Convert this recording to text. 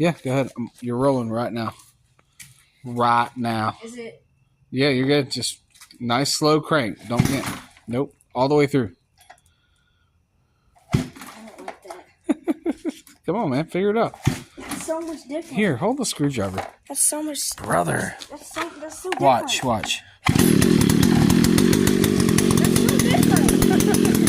Yeah, go ahead. You're rolling right now. Right now. Is it? Yeah, you're good. Just nice slow crank. Don't get. Nope. All the way through. I don't like that. Come on, man. Figure it out. It's so much different. Here, hold the screwdriver. That's so much. Brother. That's so different. Watch. That's so different.